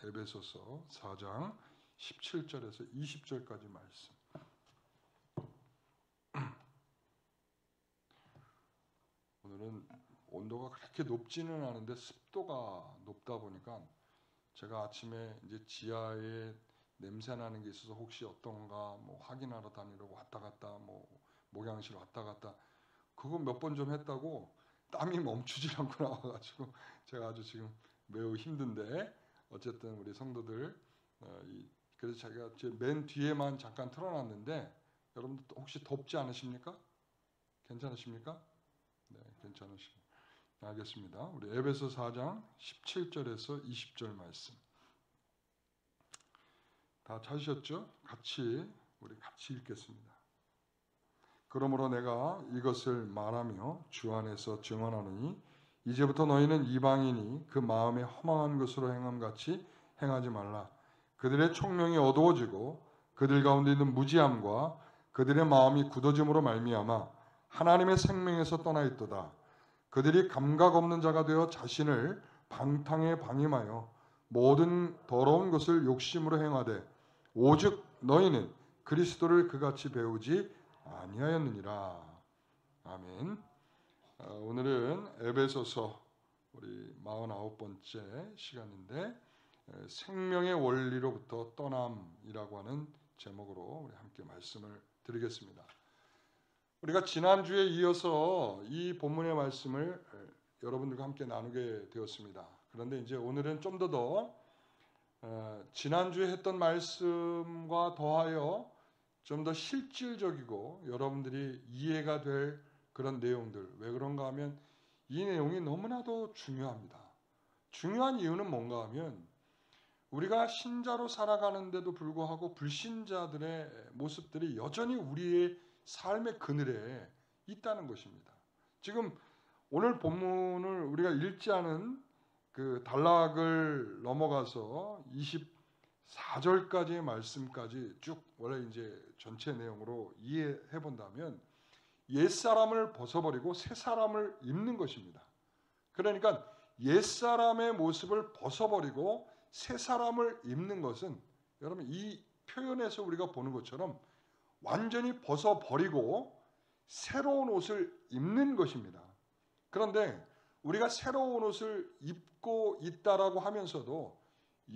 에베소서 4장 17절에서 20절까지 말씀. 오늘은 온도가 그렇게 높지는 않은데 습도가 높다 보니까 제가 아침에 이제 지하에 냄새 나는 게 있어서 혹시 어떤가 뭐 확인하러 다니려고 왔다 갔다 뭐 목양실 왔다 갔다 그거 몇 번 좀 했다고 땀이 멈추질 않고 나와가지고 제가 아주 지금 매우 힘든데 어쨌든 우리 성도들 그래서 제가 맨 뒤에만 잠깐 틀어놨는데 여러분들 혹시 덥지 않으십니까? 괜찮으십니까? 네, 괜찮으십니다. 알겠습니다. 우리 에베소 4장 17절에서 20절 말씀 다 찾으셨죠? 우리 같이 읽겠습니다. 그러므로 내가 이것을 말하며 주 안에서 증언하노니 이제부터 너희는 이방인이 그 마음에 허망한 것으로 행함같이 행하지 말라. 그들의 총명이 어두워지고 그들 가운데 있는 무지함과 그들의 마음이 굳어짐으로 말미암아 하나님의 생명에서 떠나 있도다. 그들이 감각 없는 자가 되어 자신을 방탕에 방임하여 모든 더러운 것을 욕심으로 행하되 오직 너희는 그리스도를 그같이 배우지 아니하였느니라. 아멘. 오늘은 에베소서 우리 49번째 시간인데 생명의 원리로부터 떠남이라고 하는 제목으로 우리 함께 말씀을 드리겠습니다. 우리가 지난주에 이어서 이 본문의 말씀을 여러분들과 함께 나누게 되었습니다. 그런데 이제 오늘은 좀 더 지난주에 했던 말씀과 더하여 좀 더 실질적이고 여러분들이 이해가 될 그런 내용들. 왜 그런가 하면 이 내용이 너무나도 중요합니다. 중요한 이유는 뭔가 하면 우리가 신자로 살아가는데도 불구하고 불신자들의 모습들이 여전히 우리의 삶의 그늘에 있다는 것입니다. 지금 오늘 본문을 우리가 읽지 않은 그 단락을 넘어가서 24절까지의 말씀까지 쭉 원래 이제 전체 내용으로 이해해 본다면 옛사람을 벗어버리고 새사람을 입는 것입니다. 그러니까 옛사람의 모습을 벗어버리고 새사람을 입는 것은 여러분 이 표현에서 우리가 보는 것처럼 완전히 벗어버리고 새로운 옷을 입는 것입니다. 그런데 우리가 새로운 옷을 입고 있다라고 하면서도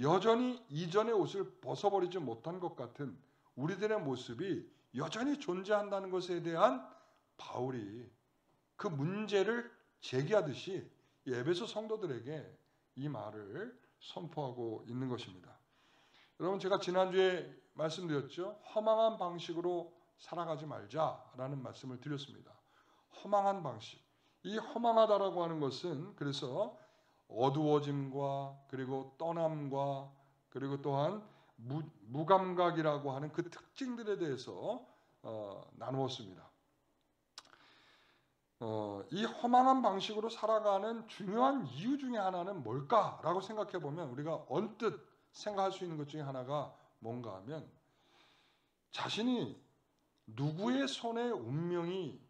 여전히 이전의 옷을 벗어버리지 못한 것 같은 우리들의 모습이 여전히 존재한다는 것에 대한 바울이 그 문제를 제기하듯이 에베소 성도들에게 이 말을 선포하고 있는 것입니다. 여러분 제가 지난주에 말씀드렸죠. 허망한 방식으로 살아가지 말자라는 말씀을 드렸습니다. 허망한 방식. 이 허망하다라고 하는 것은 그래서 어두워짐과 그리고 떠남과 그리고 또한 무감각이라고 하는 그 특징들에 대해서 나누었습니다. 이 허망한 방식으로 살아가는 중요한 이유 중에 하나는 뭘까라고 생각해 보면 우리가 언뜻 생각할 수 있는 것 중에 하나가 뭔가 하면 자신이 누구의 손에 운명이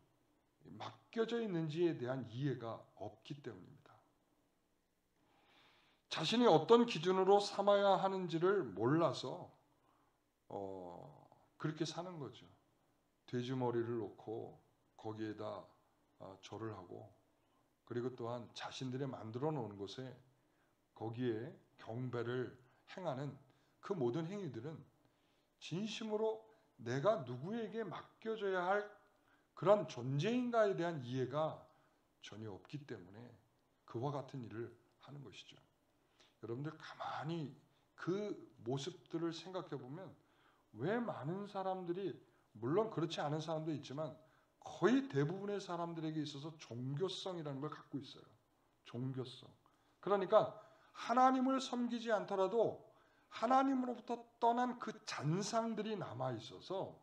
맡겨져 있는지에 대한 이해가 없기 때문입니다. 자신이 어떤 기준으로 삼아야 하는지를 몰라서 그렇게 사는 거죠. 돼지머리를 놓고 거기에다 절을 하고 그리고 또한 자신들이 만들어 놓은 곳에 거기에 경배를 행하는 그 모든 행위들은 진심으로 내가 누구에게 맡겨져야 할 그런 존재인가에 대한 이해가 전혀 없기 때문에 그와 같은 일을 하는 것이죠. 여러분들 가만히 그 모습들을 생각해 보면 왜 많은 사람들이 물론 그렇지 않은 사람도 있지만 거의 대부분의 사람들에게 있어서 종교성이라는 걸 갖고 있어요. 종교성. 그러니까 하나님을 섬기지 않더라도 하나님으로부터 떠난 그 잔상들이 남아 있어서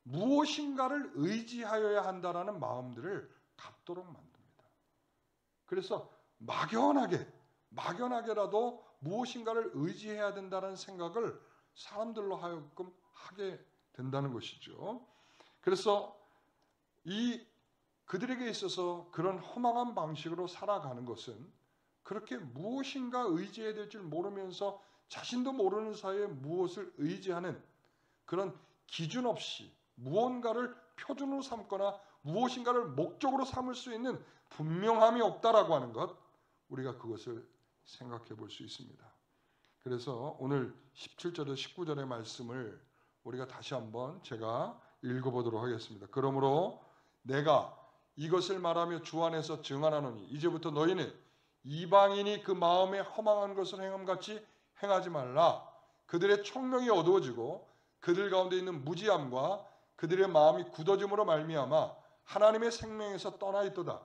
무엇인가를 의지하여야 한다라는 마음들을 갖도록 만듭니다. 그래서 막연하게라도 무엇인가를 의지해야 된다는 생각을 사람들로 하여금 하게 된다는 것이죠. 그래서 그들에게 있어서 그런 허망한 방식으로 살아가는 것은 그렇게 무엇인가 의지해야 될 줄 모르면서 자신도 모르는 사이에 무엇을 의지하는 그런 기준 없이 무언가를 표준으로 삼거나 무엇인가를 목적으로 삼을 수 있는 분명함이 없다라고 하는 것, 우리가 그것을 생각해 볼 수 있습니다. 그래서 오늘 17절에서 19절의 말씀을 우리가 다시 한번 제가 읽어보도록 하겠습니다. 그러므로 내가 이것을 말하며 주 안에서 증언하노니 이제부터 너희는 이방인이 그 마음에 허망한 것을 행함같이 행하지 말라. 그들의 총명이 어두워지고 그들 가운데 있는 무지함과 그들의 마음이 굳어짐으로 말미암아 하나님의 생명에서 떠나 있도다.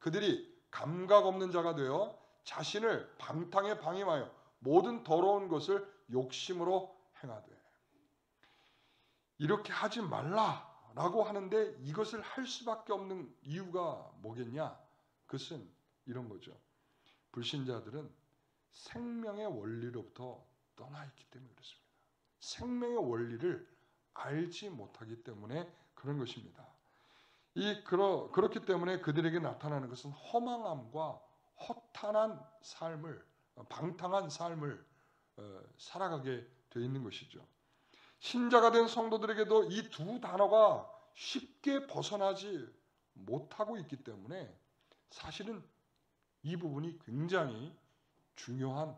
그들이 감각 없는 자가 되어 자신을 방탕에 방임하여 모든 더러운 것을 욕심으로 행하되. 이렇게 하지 말라라고 하는데 이것을 할 수밖에 없는 이유가 뭐겠냐? 그것은 이런 거죠. 불신자들은 생명의 원리로부터 떠나 있기 때문에 그렇습니다. 생명의 원리를 알지 못하기 때문에 그런 것입니다. 그렇기 때문에 그들에게 나타나는 것은 허망함과 허탄한 삶을, 방탕한 삶을 살아가게 되어 있는 것이죠. 신자가 된 성도들에게도 이 두 단어가 쉽게 벗어나지 못하고 있기 때문에 사실은 이 부분이 굉장히 중요한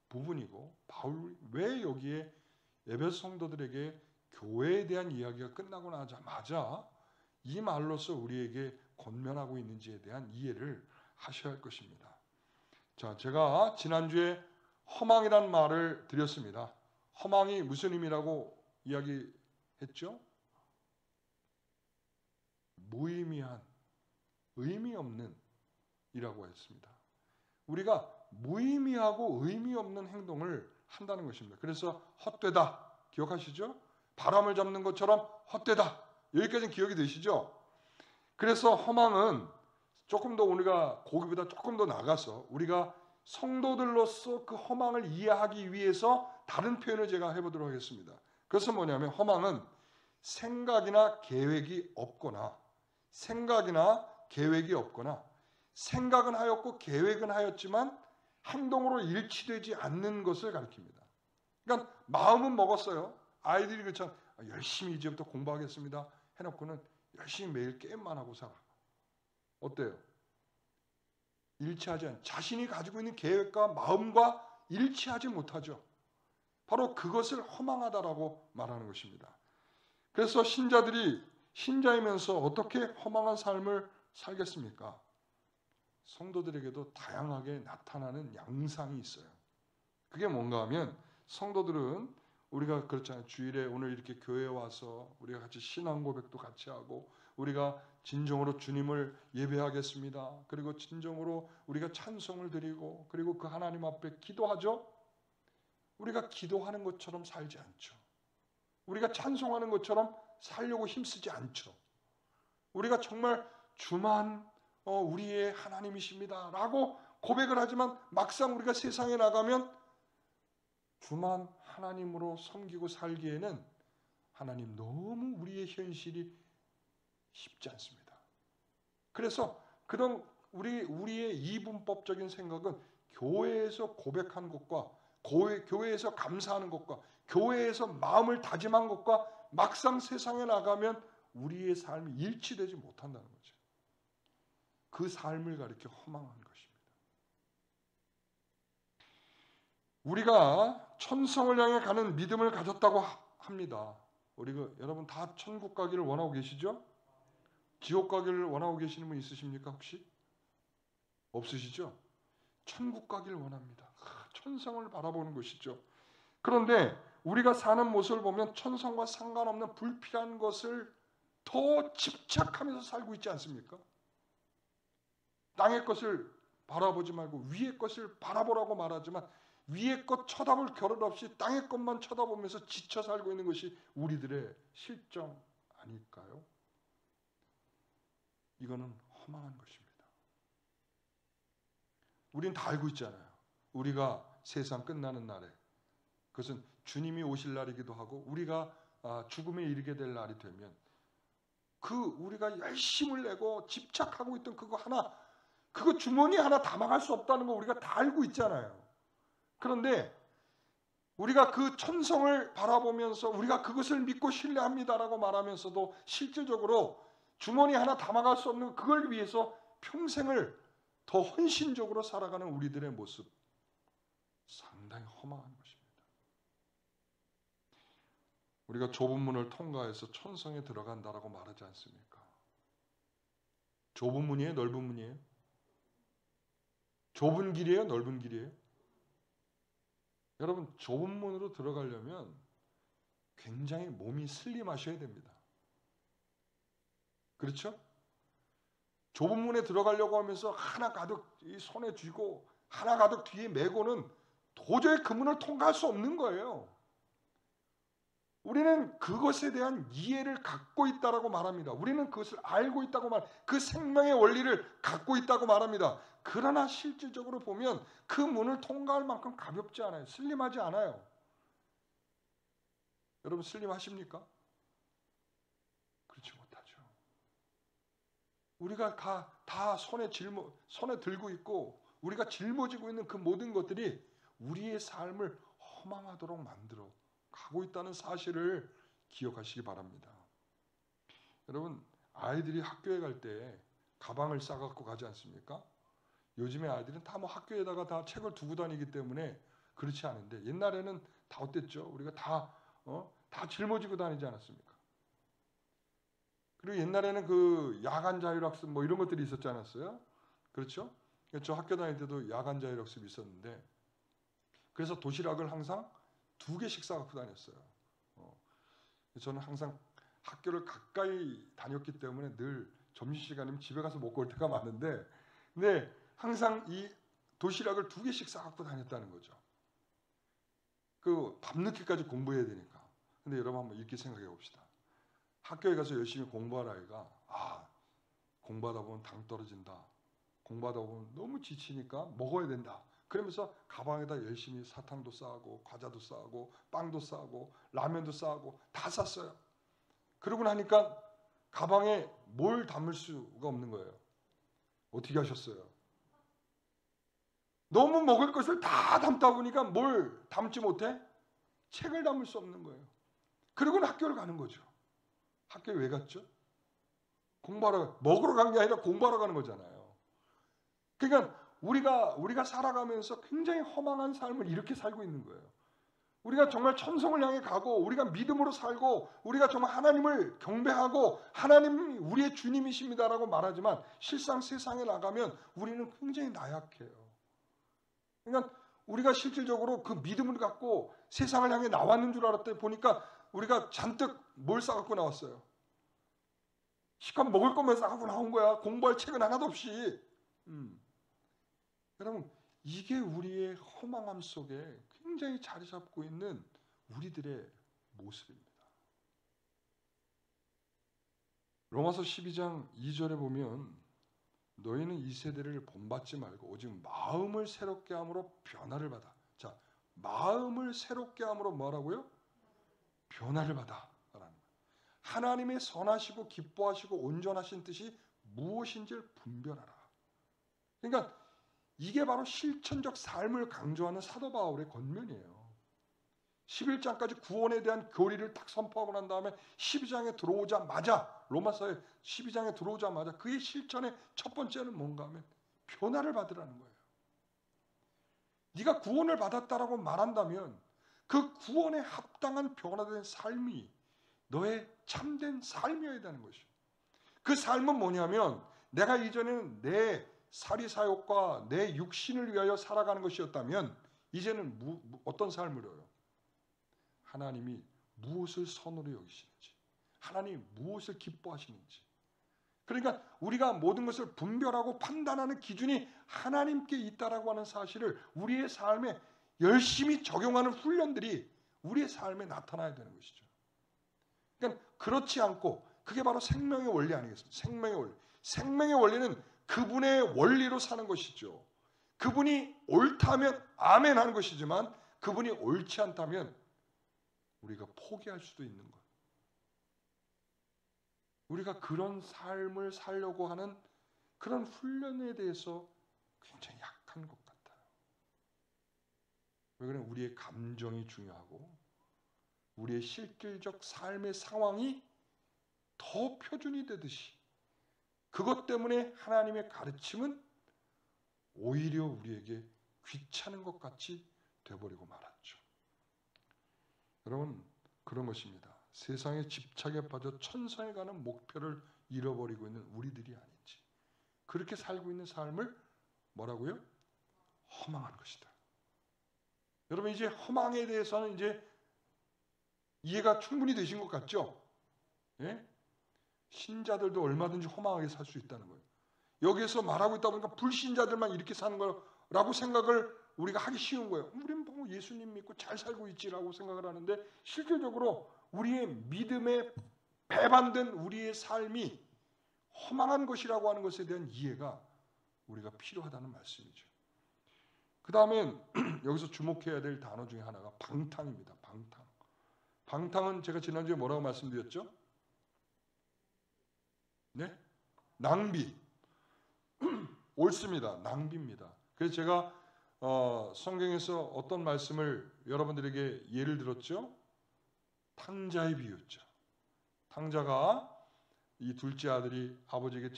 부분이고, 바울이 왜 여기에 에베소 성도들에게 교회에 대한 이야기가 끝나고 나자마자 이 말로서 우리에게 권면하고 있는지에 대한 이해를 하셔야 할 것입니다. 자, 제가 지난주에 허망이라는 말을 드렸습니다. 허망이 무슨 의미라고 이야기했죠? 무의미한, 의미 없는 이라고 했습니다. 우리가 무의미하고 의미 없는 행동을 한다는 것입니다. 그래서 헛되다, 기억하시죠? 바람을 잡는 것처럼 헛되다. 여기까지는 기억이 되시죠? 그래서 허망은 조금 더 우리가 거기보다 조금 더 나가서 우리가 성도들로서 그 허망을 이해하기 위해서 다른 표현을 제가 해보도록 하겠습니다. 그것은 뭐냐면 허망은 생각이나 계획이 없거나 생각은 하였고 계획은 하였지만 행동으로 일치되지 않는 것을 가리킵니다. 그러니까 마음은 먹었어요. 아이들이 그렇잖아요. 열심히 이제부터 공부하겠습니다 해놓고는 열심히 매일 게임만 하고 살아. 어때요? 일치하지 않아요. 자신이 가지고 있는 계획과 마음과 일치하지 못하죠. 바로 그것을 허망하다라고 말하는 것입니다. 그래서 신자들이 신자이면서 어떻게 허망한 삶을 살겠습니까? 성도들에게도 다양하게 나타나는 양상이 있어요. 그게 뭔가 하면 성도들은 우리가 그렇잖아요. 주일에 오늘 이렇게 교회에 와서 우리가 같이 신앙 고백도 같이 하고 우리가 진정으로 주님을 예배하겠습니다. 그리고 진정으로 우리가 찬송을 드리고 그리고 그 하나님 앞에 기도하죠. 우리가 기도하는 것처럼 살지 않죠. 우리가 찬송하는 것처럼 살려고 힘쓰지 않죠. 우리가 정말 주만 우리의 하나님이십니다 라고 고백을 하지만 막상 우리가 세상에 나가면 주만 하나님으로 섬기고 살기에는 하나님 너무 우리의 현실이 쉽지 않습니다. 그래서 그런 우리의 이분법적인 생각은 교회에서 고백한 것과 교회에서 감사하는 것과 교회에서 마음을 다짐한 것과 막상 세상에 나가면 우리의 삶이 일치되지 못한다는 거죠. 그 삶을 가리켜 허망한 것입니다. 우리가 천성을 향해 가는 믿음을 가졌다고 합니다. 우리가 여러분 다 천국 가기를 원하고 계시죠? 지옥 가기를 원하고 계시는 분 있으십니까 혹시? 없으시죠? 천국 가기를 원합니다. 천성을 바라보는 것이죠. 그런데 우리가 사는 모습을 보면 천성과 상관없는 불필요한 것을 더 집착하면서 살고 있지 않습니까? 땅의 것을 바라보지 말고 위의 것을 바라보라고 말하지만 위의 것 쳐다볼 겨를 없이 땅의 것만 쳐다보면서 지쳐 살고 있는 것이 우리들의 실정 아닐까요? 이거는 허망한 것입니다. 우리는 다 알고 있잖아요. 우리가 세상 끝나는 날에 그것은 주님이 오실 날이기도 하고 우리가 죽음에 이르게 될 날이 되면 우리가 열심을 내고 집착하고 있던 그거 주머니 하나 담아갈 수 없다는 거 우리가 다 알고 있잖아요. 그런데 우리가 그 천성을 바라보면서 우리가 그것을 믿고 신뢰합니다라고 말하면서도 실질적으로 주머니 하나 담아갈 수 없는 그걸 위해서 평생을 더 헌신적으로 살아가는 우리들의 모습, 상당히 허망한 것입니다. 우리가 좁은 문을 통과해서 천성에 들어간다라고 말하지 않습니까? 좁은 문이에요? 넓은 문이에요? 좁은 길이에요? 넓은 길이에요? 여러분, 좁은 문으로 들어가려면 굉장히 몸이 슬림하셔야 됩니다. 그렇죠? 좁은 문에 들어가려고 하면서 하나 가득 이 손에 쥐고 하나 가득 뒤에 메고는 도저히 그 문을 통과할 수 없는 거예요. 우리는 그것에 대한 이해를 갖고 있다라고 말합니다. 우리는 그것을 알고 있다고 그 생명의 원리를 갖고 있다고 말합니다. 그러나 실질적으로 보면 그 문을 통과할 만큼 가볍지 않아요. 슬림하지 않아요. 여러분 슬림하십니까? 그렇지 못하죠. 우리가 다 손에 들고 있고 우리가 짊어지고 있는 그 모든 것들이 우리의 삶을 허망하도록 만들어 가고 있다는 사실을 기억하시기 바랍니다. 여러분, 아이들이 학교에 갈 때 가방을 싸갖고 가지 않습니까? 요즘에 아이들은 다 뭐 학교에다가 다 책을 두고 다니기 때문에 그렇지 않은데 옛날에는 다 어땠죠? 우리가 다 짊어지고 다니지 않았습니까? 그리고 옛날에는 그 야간 자율학습 뭐 이런 것들이 있었지 않았어요? 그렇죠? 저 학교 다닐 때도 야간 자율학습이 있었는데 그래서 도시락을 항상 2개씩 싸갖고 다녔어요. 저는 항상 학교를 가까이 다녔기 때문에 늘 점심시간이면 집에 가서 먹고 올 때가 많은데 근데 항상 이 도시락을 2개씩 싸갖고 다녔다는 거죠. 그 밤늦게까지 공부해야 되니까. 근데 여러분 한번 이렇게 생각해 봅시다. 학교에 가서 열심히 공부할 아이가 공부하다 보면 당 떨어진다. 공부하다 보면 너무 지치니까 먹어야 된다. 그러면서 가방에다 열심히 사탕도 싸고 과자도 싸고 빵도 싸고 라면도 싸고 다 쌌어요. 그러고 나니까 가방에 뭘 담을 수가 없는 거예요. 어떻게 하셨어요? 너무 먹을 것을 다 담다 보니까 뭘 담지 못해? 책을 담을 수 없는 거예요. 그러고는 학교를 가는 거죠. 학교에 왜 갔죠? 먹으러 간 게 아니라 공부하러 가는 거잖아요. 그러니까 우리가 살아가면서 굉장히 허망한 삶을 이렇게 살고 있는 거예요. 우리가 정말 천성을 향해 가고 우리가 믿음으로 살고 우리가 정말 하나님을 경배하고 하나님이 우리의 주님이십니다라고 말하지만 실상 세상에 나가면 우리는 굉장히 나약해요. 그러니까 우리가 실질적으로 그 믿음을 갖고 세상을 향해 나왔는 줄 알았더니 보니까 우리가 잔뜩 뭘 싸갖고 나왔어요. 시간 먹을 것만 싸갖고 나온 거야. 공부할 책은 하나도 없이. 여러분 이게 우리의 허망함 속에 굉장히 자리 잡고 있는 우리들의 모습입니다. 로마서 12장 2절에 보면 너희는 이 세대를 본받지 말고 오직 마음을 새롭게 함으로 변화를 받아. 자, 마음을 새롭게 함으로 뭐라고요? 변화를 받아. 하나님의 선하시고 기뻐하시고 온전하신 뜻이 무엇인지를 분별하라. 그러니까 이게 바로 실천적 삶을 강조하는 사도 바울의 권면이에요. 11장까지 구원에 대한 교리를 딱 선포하고 난 다음에 12장에 들어오자마자 로마서의 12장에 들어오자마자 그의 실천의 첫 번째는 뭔가 하면 변화를 받으라는 거예요. 네가 구원을 받았다라고 말한다면 그 구원에 합당한 변화된 삶이 너의 참된 삶이어야 되는 것이요. 그 삶은 뭐냐면 내가 이전에는 내 사리사욕과 내 육신을 위하여 살아가는 것이었다면 이제는 어떤 삶으로요? 하나님이 무엇을 선으로 여기시는지, 하나님이 무엇을 기뻐하시는지. 그러니까 우리가 모든 것을 분별하고 판단하는 기준이 하나님께 있다라고 하는 사실을 우리의 삶에 열심히 적용하는 훈련들이 우리의 삶에 나타나야 되는 것이죠. 그러니까 그렇지 않고 그게 바로 생명의 원리 아니겠습니까? 생명의 원리. 생명의 원리는 그분의 원리로 사는 것이죠. 그분이 옳다면 아멘 하는 것이지만 그분이 옳지 않다면 우리가 포기할 수도 있는 것. 우리가 그런 삶을 살려고 하는 그런 훈련에 대해서 굉장히 약한 것 같아요. 왜 그래? 우리의 감정이 중요하고 우리의 실질적 삶의 상황이 더 표준이 되듯이 그것 때문에 하나님의 가르침은 오히려 우리에게 귀찮은 것 같이 돼버리고 말았죠. 여러분, 그런 것입니다. 세상의 집착에 빠져 천상에 가는 목표를 잃어버리고 있는 우리들이 아닌지, 그렇게 살고 있는 삶을 뭐라고요? 허망한 것이다. 여러분, 이제 허망에 대해서는 이제 이해가 충분히 되신 것 같죠? 예? 신자들도 얼마든지 허망하게 살 수 있다는 거예요. 여기에서 말하고 있다 보니까 불신자들만 이렇게 사는 거라고 생각을 우리가 하기 쉬운 거예요. 우리는 뭐 예수님 믿고 잘 살고 있지라고 생각을 하는데, 실질적으로 우리의 믿음에 배반된 우리의 삶이 허망한 것이라고 하는 것에 대한 이해가 우리가 필요하다는 말씀이죠. 그 다음에 여기서 주목해야 될 단어 중에 하나가 방탕입니다. 방탕. 방탕은 제가 지난주에 뭐라고 말씀드렸죠? 네? 낭비. 옳습니다. 낭비입니다. 그래서 제가 성경에서 어떤 말씀을 여러분들에게 예를 들었죠? 탕자의 비유였죠. 탕자가 이 둘째 아들이 아버지에게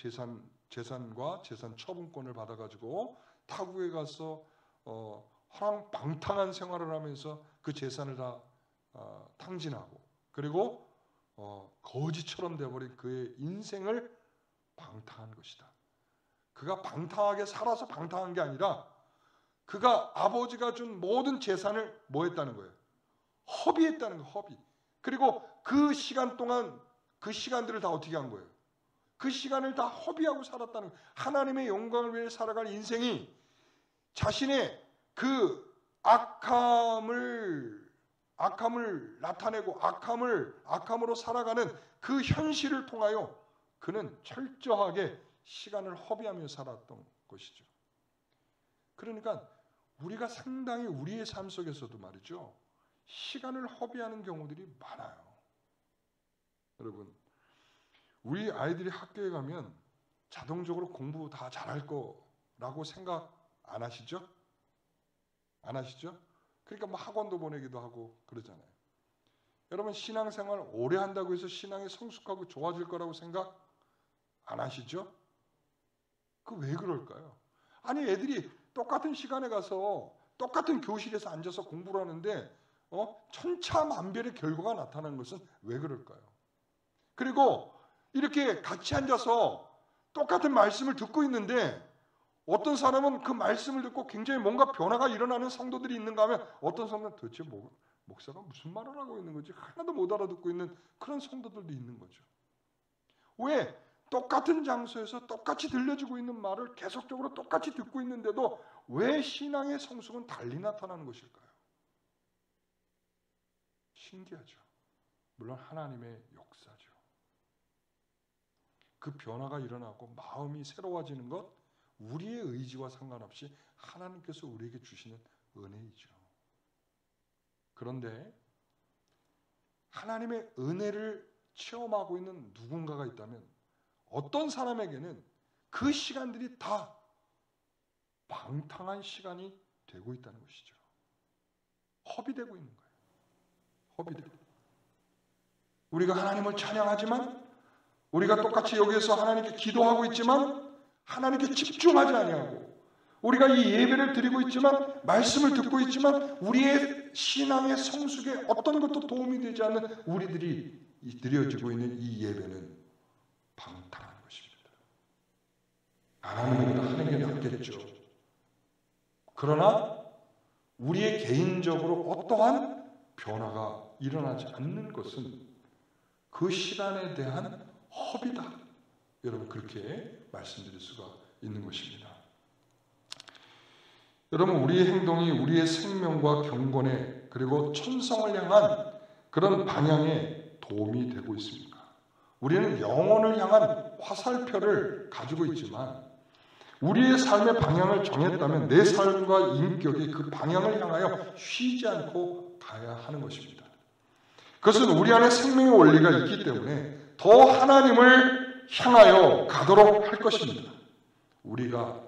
재산과 재산 처분권을 받아가지고 타국에 가서 허랑방탕한 생활을 하면서 그 재산을 다 탕진하고, 그리고 거지처럼 되어버린 그의 인생을 방탕한 것이다. 그가 방탕하게 살아서 방탕한 게 아니라 그가 아버지가 준 모든 재산을 뭐 했다는 거예요? 허비했다는 거예요. 허비. 그리고 그 시간 동안 그 시간들을 다 어떻게 한 거예요? 그 시간을 다 허비하고 살았다는 거예요. 하나님의 영광을 위해 살아갈 인생이 자신의 그 악함을 나타내고 악함으로 살아가는 그 현실을 통하여 그는 철저하게 시간을 허비하며 살았던 것이죠. 그러니까 우리가 상당히 우리의 삶 속에서도 말이죠, 시간을 허비하는 경우들이 많아요. 여러분, 우리 아이들이 학교에 가면 자동적으로 공부 다 잘할 거라고 생각 안 하시죠? 안 하시죠? 그러니까 뭐 학원도 보내기도 하고 그러잖아요. 여러분, 신앙생활 오래 한다고 해서 신앙이 성숙하고 좋아질 거라고 생각 안 하시죠? 그 왜 그럴까요? 아니, 애들이 똑같은 시간에 가서 똑같은 교실에서 앉아서 공부를 하는데 천차만별의 결과가 나타나는 것은 왜 그럴까요? 그리고 이렇게 같이 앉아서 똑같은 말씀을 듣고 있는데 어떤 사람은 그 말씀을 듣고 굉장히 뭔가 변화가 일어나는 성도들이 있는가 하면, 어떤 성도는 도대체 목사가 무슨 말을 하고 있는 거지? 하나도 못 알아듣고 있는 그런 성도들도 있는 거죠. 왜? 똑같은 장소에서 똑같이 들려주고 있는 말을 계속적으로 똑같이 듣고 있는데도 왜 신앙의 성숙은 달리 나타나는 것일까요? 신기하죠. 물론 하나님의 역사죠. 그 변화가 일어나고 마음이 새로워지는 것, 우리의 의지와 상관없이 하나님께서 우리에게 주시는 은혜이죠. 그런데 하나님의 은혜를 체험하고 있는 누군가가 있다면 어떤 사람에게는 그 시간들이 다 방탕한 시간이 되고 있다는 것이죠. 허비되고 있는 거예요. 허비되고. 우리가 하나님을 찬양하지만, 우리가 똑같이 여기에서 하나님께 기도하고 있지만 하나님께 집중하지 아니하고, 우리가 이 예배를 드리고 있지만, 말씀을 듣고 있지만 우리의 신앙의 성숙에 어떤 것도 도움이 되지 않는 우리들이 드려지고 있는 이 예배는 방탕한 것입니다. 안 하는 것보다 하는 게 낫겠죠. 그러나 우리의 개인적으로 어떠한 변화가 일어나지 않는 것은 그 시간에 대한 허비다. 여러분, 그렇게 말씀드릴 수가 있는 것입니다. 여러분, 우리의 행동이 우리의 생명과 경건에, 그리고 천성을 향한 그런 방향에 도움이 되고 있습니까? 우리는 영혼을 향한 화살표를 가지고 있지만 우리의 삶의 방향을 정했다면 내 삶과 인격이 그 방향을 향하여 쉬지 않고 가야 하는 것입니다. 그것은 우리 안에 생명의 원리가 있기 때문에 더 하나님을 향하여 가도록 할 것입니다. 우리가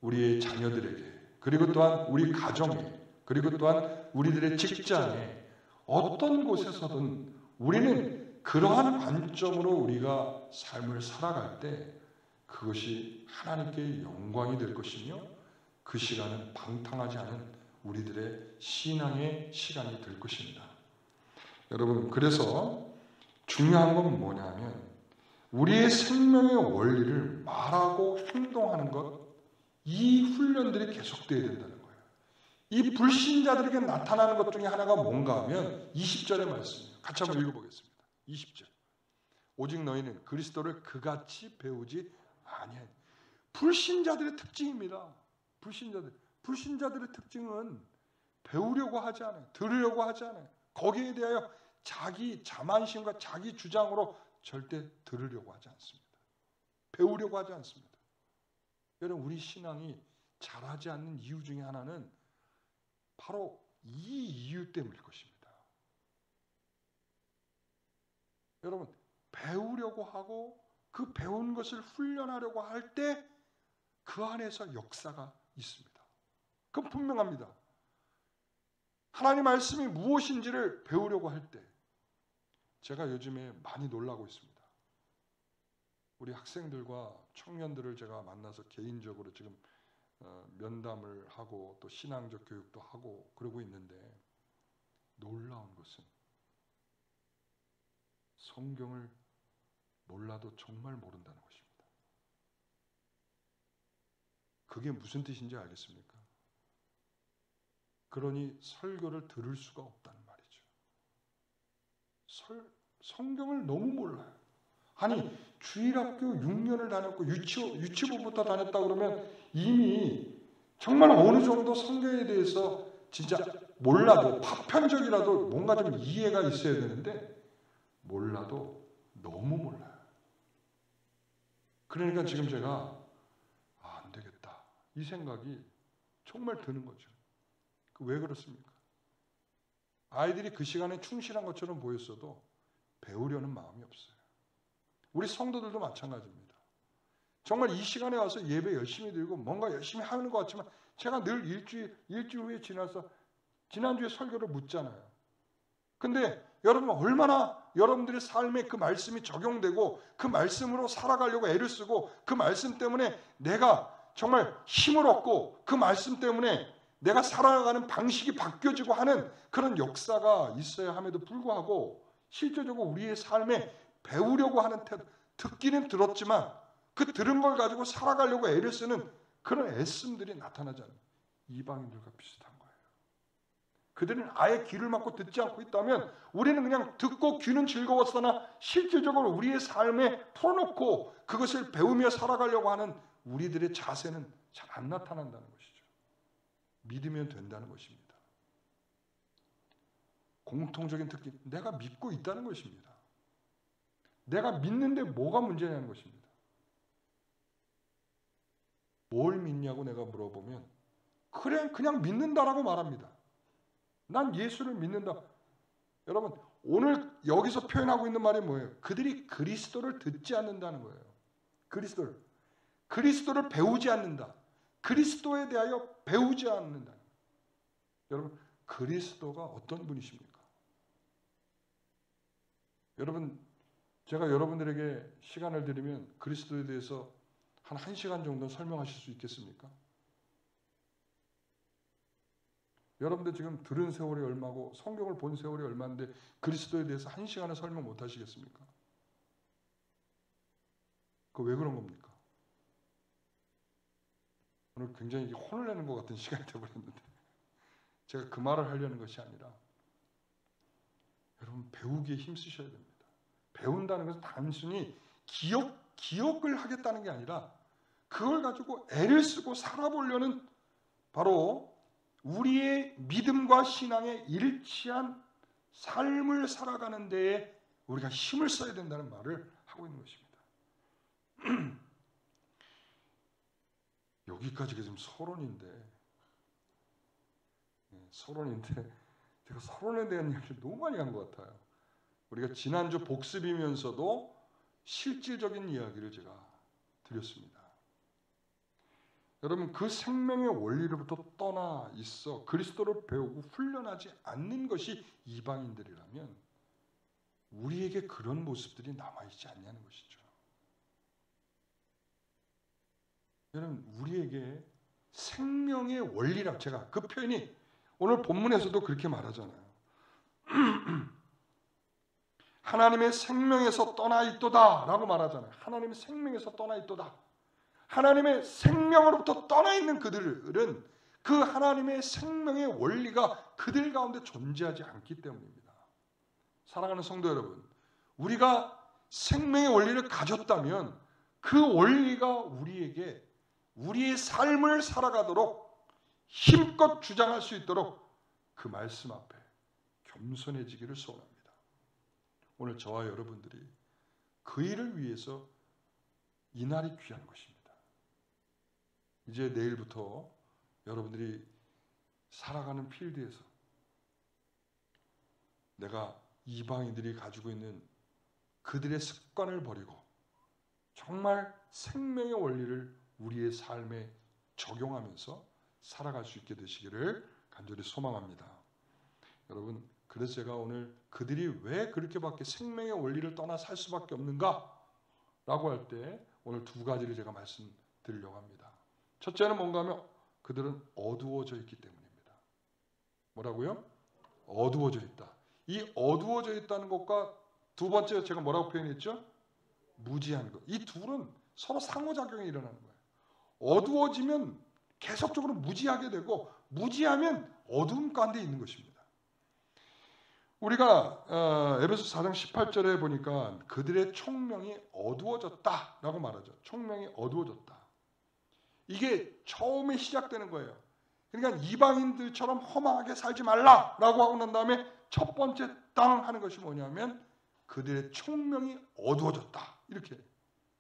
우리의 자녀들에게, 그리고 또한 우리 가정에, 그리고 또한 우리들의 직장에 어떤 곳에서든 우리는 그러한 관점으로 우리가 삶을 살아갈 때 그것이 하나님께 영광이 될 것이며 그 시간은 방탕하지 않은 우리들의 신앙의 시간이 될 것입니다. 여러분, 그래서 중요한 건 뭐냐면 우리의 생명의 원리를 말하고 행동하는 것, 이 훈련들이 계속돼야 된다는 거예요. 이 불신자들에게 나타나는 것 중에 하나가 뭔가 하면 20절의 말씀이에요. 같이 한번 읽어보겠습니다. 20절. 오직 너희는 그리스도를 그같이 배우지 아니하니. 불신자들의 특징입니다. 불신자들의 특징은 배우려고 하지 않아요. 들으려고 하지 않아요. 거기에 대하여 자기 자만심과 자기 주장으로 절대 들으려고 하지 않습니다. 배우려고 하지 않습니다. 여러분, 우리 신앙이 자라지 않는 이유 중에 하나는 바로 이 이유 때문일 것입니다. 여러분, 배우려고 하고 그 배운 것을 훈련하려고 할 때 그 안에서 역사가 있습니다. 그건 분명합니다. 하나님 말씀이 무엇인지를 배우려고 할 때 제가 요즘에 많이 놀라고 있습니다. 우리 학생들과 청년들을 제가 만나서 개인적으로 지금 면담을 하고 또 신앙적 교육도 하고 그러고 있는데 놀라운 것은 성경을 몰라도 정말 모른다는 것입니다. 그게 무슨 뜻인지 알겠습니까? 그러니 설교를 들을 수가 없다는 말이죠. 성경을 너무 몰라요. 아니, 주일학교 6년을 다녔고 유치부부터 다녔다 그러면 이미 정말 어느 정도 성경에 대해서 진짜 몰라도 파편적이라도 뭔가 좀 이해가 있어야 되는데 몰라도 너무 몰라요. 그러니까 지금 제가 안 되겠다 이 생각이 정말 드는 거죠. 왜 그렇습니까? 아이들이 그 시간에 충실한 것처럼 보였어도 배우려는 마음이 없어요. 우리 성도들도 마찬가지입니다. 정말 이 시간에 와서 예배 열심히 드리고 뭔가 열심히 하는 것 같지만 제가 늘 일주일 후에 지나서 지난주에 설교를 묻잖아요. 근데 여러분 얼마나 여러분들의 삶에 그 말씀이 적용되고 그 말씀으로 살아가려고 애를 쓰고 그 말씀 때문에 내가 정말 힘을 얻고 그 말씀 때문에 내가 살아가는 방식이 바뀌어지고 하는 그런 역사가 있어야 함에도 불구하고 실제적으로 우리의 삶에 배우려고 하는 태도, 듣기는 들었지만 그 들은 걸 가지고 살아가려고 애를 쓰는 그런 애씀들이 나타나지 않아요. 이방인들과 비슷한 거예요. 그들은 아예 귀를 막고 듣지 않고 있다면 우리는 그냥 듣고 귀는 즐거웠으나 실질적으로 우리의 삶에 풀어놓고 그것을 배우며 살아가려고 하는 우리들의 자세는 잘 안 나타난다는 것이죠. 믿으면 된다는 것입니다. 공통적인 특징, 내가 믿고 있다는 것입니다. 내가 믿는데 뭐가 문제냐는 것입니다. 뭘 믿냐고 내가 물어보면 그냥 믿는다라고 말합니다. 난 예수를 믿는다. 여러분, 오늘 여기서 표현하고 있는 말이 뭐예요? 그들이 그리스도를 듣지 않는다는 거예요. 그리스도를 배우지 않는다. 그리스도에 대하여 배우지 않는다. 여러분, 그리스도가 어떤 분이십니까? 여러분, 제가 여러분들에게 시간을 드리면 그리스도에 대해서 한 1시간 정도 설명하실 수 있겠습니까? 여러분들 지금 들은 세월이 얼마고 성경을 본 세월이 얼마인데 그리스도에 대해서 1시간을 설명 못 하시겠습니까? 그거 왜 그런 겁니까? 오늘 굉장히 혼을 내는 것 같은 시간이 되어버렸는데 제가 그 말을 하려는 것이 아니라 여러분 배우기에 힘쓰셔야 됩니다. 배운다는 것은 단순히 기억을 하겠다는 게 아니라 그걸 가지고 애를 쓰고 살아보려는 바로 우리의 믿음과 신앙에 일치한 삶을 살아가는 데에 우리가 힘을 써야 된다는 말을 하고 있는 것입니다. 여기까지가 지금 서론인데 제가 서론에 대한 이야기를 너무 많이 한 것 같아요. 우리가 지난주 복습이면서도 실질적인 이야기를 제가 드렸습니다. 여러분 그 생명의 원리로부터 떠나 있어 그리스도를 배우고 훈련하지 않는 것이 이방인들이라면 우리에게 그런 모습들이 남아있지 않냐는 것이죠. 여러분 우리에게 생명의 원리라고 제가 그 표현이 오늘 본문에서도 그렇게 말하잖아요. 하나님의 생명에서 떠나 있도다 라고 말하잖아요. 하나님의 생명에서 떠나 있도다. 하나님의 생명으로부터 떠나 있는 그들은 그 하나님의 생명의 원리가 그들 가운데 존재하지 않기 때문입니다. 사랑하는 성도 여러분, 우리가 생명의 원리를 가졌다면 그 원리가 우리에게 우리의 삶을 살아가도록 힘껏 주장할 수 있도록 그 말씀 앞에 겸손해지기를 소원합니다. 오늘 저와 여러분들이 그 일을 위해서 이날이 귀한 것입니다. 이제 내일부터 여러분들이 살아가는 필드에서 내가 이방인들이 가지고 있는 그들의 습관을 버리고 정말 생명의 원리를 우리의 삶에 적용하면서 살아갈 수 있게 되시기를 간절히 소망합니다. 여러분, 그래서 제가 오늘 그들이 왜 그렇게밖에 생명의 원리를 떠나 살 수밖에 없는가? 라고 할 때 오늘 두 가지를 제가 말씀드리려고 합니다. 첫째는 뭔가 하면 그들은 어두워져 있기 때문입니다. 뭐라고요? 어두워져 있다. 이 어두워져 있다는 것과 두 번째 제가 뭐라고 표현했죠? 무지한 것. 이 둘은 서로 상호작용이 일어나는 거예요. 어두워지면 계속적으로 무지하게 되고 무지하면 어두움 가운데 있는 것입니다. 우리가 에베소 4장 18절에 보니까 그들의 총명이 어두워졌다라고 말하죠. 총명이 어두워졌다. 이게 처음에 시작되는 거예요. 그러니까 이방인들처럼 허망하게 살지 말라라고 하고 난 다음에 첫 번째 땅 하는 것이 뭐냐면 그들의 총명이 어두워졌다. 이렇게.